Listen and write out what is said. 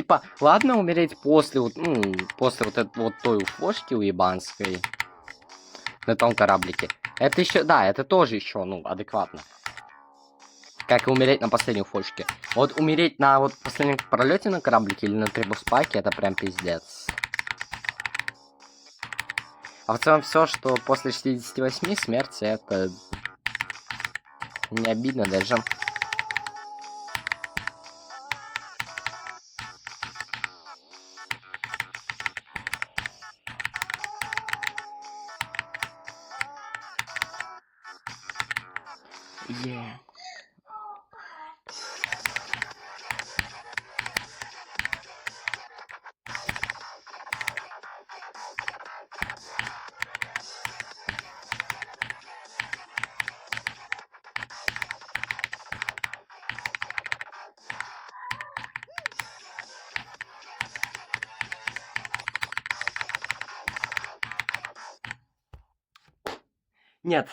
типа, ладно умереть после вот, ну, после вот этой вот той уфошки уебанской на том кораблике. Это еще, да, это тоже еще, ну, адекватно. Как и умереть на последней уфошке. Вот умереть на вот последнем пролете на кораблике или на трибуспаке, это прям пиздец. А в целом все, что после 68 смерти, это не обидно даже. Yeah. Нет.